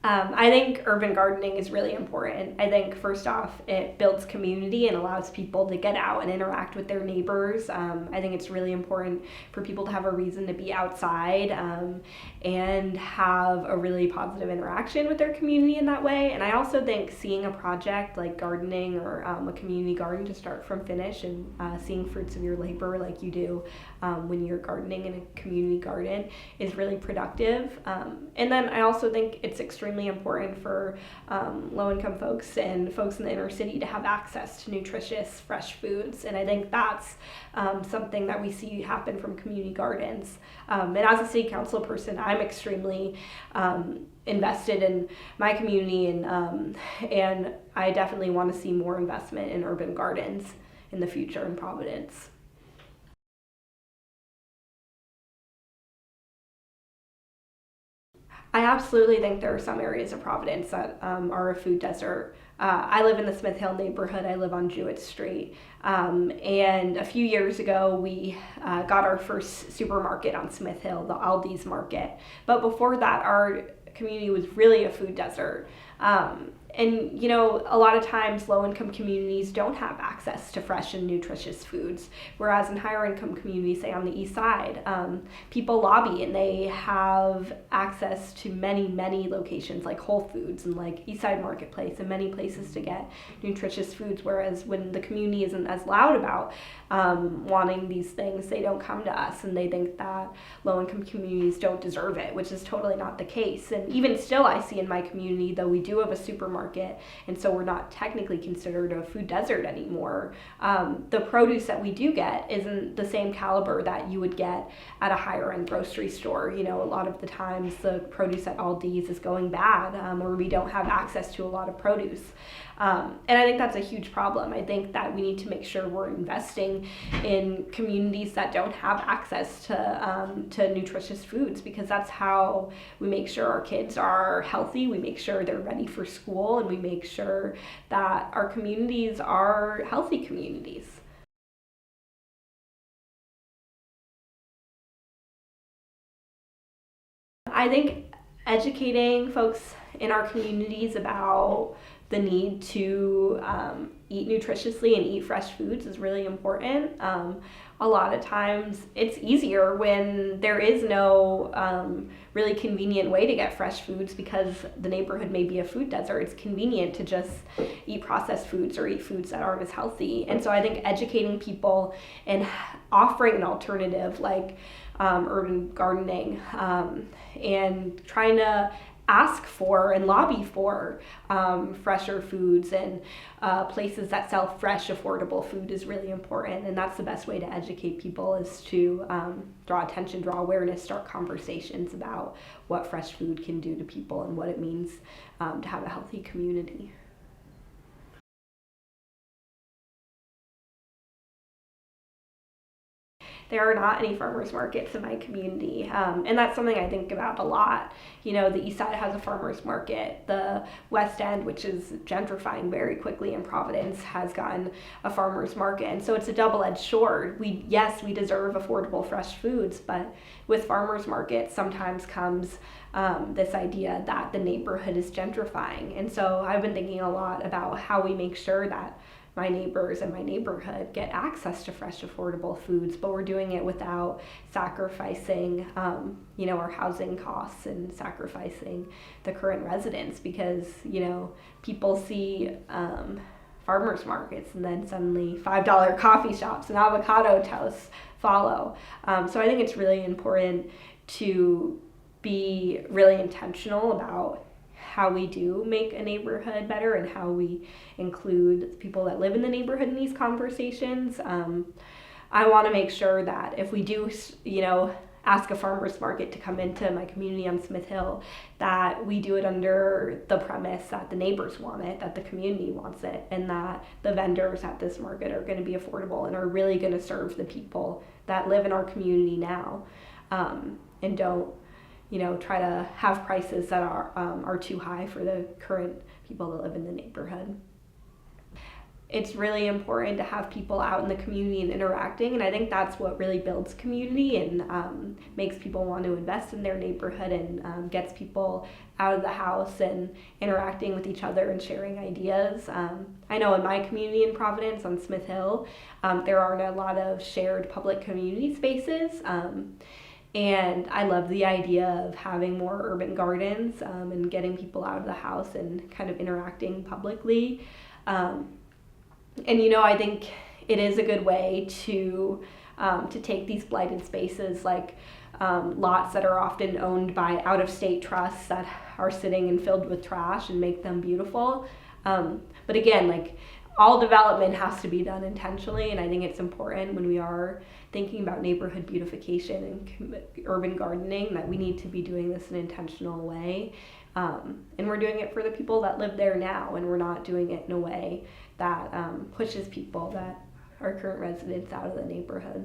I think urban gardening is really important. I think first off, it builds community and allows people to get out and interact with their neighbors. I think it's really important for people to have a reason to be outside and have a really positive interaction with their community in that way. And I also think seeing a project like gardening or a community garden to start from finish and seeing fruits of your labor like you do when you're gardening in a community garden is really productive. And then I also think it's extremely important for low-income folks and folks in the inner city to have access to nutritious, fresh foods. And I think that's something that we see happen from community gardens. And as a city council person, I'm extremely invested in my community, and I definitely want to see more investment in urban gardens in the future in Providence. I absolutely think there are some areas of Providence that are a food desert. I live in the Smith Hill neighborhood. I live on Jewett Street. And a few years ago, we got our first supermarket on Smith Hill, the Aldi's Market. But before that, our community was really a food desert. And you know, a lot of times low-income communities don't have access to fresh and nutritious foods, whereas in higher-income communities, say on the east side, people lobby and they have access to many locations like Whole Foods and like East Side Marketplace and many places to get nutritious foods, whereas when the community isn't as loud about wanting these things, they don't come to us and they think that low-income communities don't deserve it, which is totally not the case. And even still, I see in my community, though we do have a supermarket, and so we're not technically considered a food desert anymore. The produce that we do get isn't the same caliber that you would get at a higher end grocery store. You know, a lot of the times the produce at Aldi's is going bad, or we don't have access to a lot of produce. And I think that's a huge problem. I think that we need to make sure we're investing in communities that don't have access to nutritious foods, because that's how we make sure our kids are healthy, we make sure they're ready for school, and we make sure that our communities are healthy communities. I think educating folks in our communities about the need to eat nutritiously and eat fresh foods is really important. A lot of times it's easier when there is no really convenient way to get fresh foods because the neighborhood may be a food desert. It's convenient to just eat processed foods or eat foods that aren't as healthy. And so I think educating people and offering an alternative like urban gardening and trying to ask for and lobby for fresher foods and places that sell fresh, affordable food is really important. And that's the best way to educate people, is to draw attention, draw awareness, start conversations about what fresh food can do to people and what it means to have a healthy community. There are not any farmers markets in my community, and that's something I think about a lot. You know, the east side has a farmers market. The west end, which is gentrifying very quickly in Providence, has gotten a farmers market, and so it's a double-edged sword. Yes, we deserve affordable fresh foods, but with farmers markets sometimes comes this idea that the neighborhood is gentrifying. And so I've been thinking a lot about how we make sure that my neighbors and my neighborhood get access to fresh, affordable foods, but we're doing it without sacrificing, our housing costs and sacrificing the current residents, because, people see farmers markets and then suddenly $5 coffee shops and avocado toasts follow. So I think it's really important to be really intentional about how we do make a neighborhood better and how we include people that live in the neighborhood in these conversations. I want to make sure that if we do, ask a farmer's market to come into my community on Smith Hill, that we do it under the premise that the neighbors want it, that the community wants it, and that the vendors at this market are going to be affordable and are really going to serve the people that live in our community now, and don't try to have prices that are too high for the current people that live in the neighborhood. it's really important to have people out in the community and interacting, and I think that's what really builds community and makes people want to invest in their neighborhood and gets people out of the house and interacting with each other and sharing ideas. I know in my community in Providence on Smith Hill, there aren't a lot of shared public community spaces. And I love the idea of having more urban gardens and getting people out of the house and kind of interacting publicly. And I think it is a good way to take these blighted spaces, like lots that are often owned by out-of-state trusts that are sitting and filled with trash, and make them beautiful. But again, like, all development has to be done intentionally, and I think it's important when we are thinking about neighborhood beautification and urban gardening that we need to be doing this in an intentional way. And we're doing it for the people that live there now, and we're not doing it in a way that pushes people that are current residents out of the neighborhood.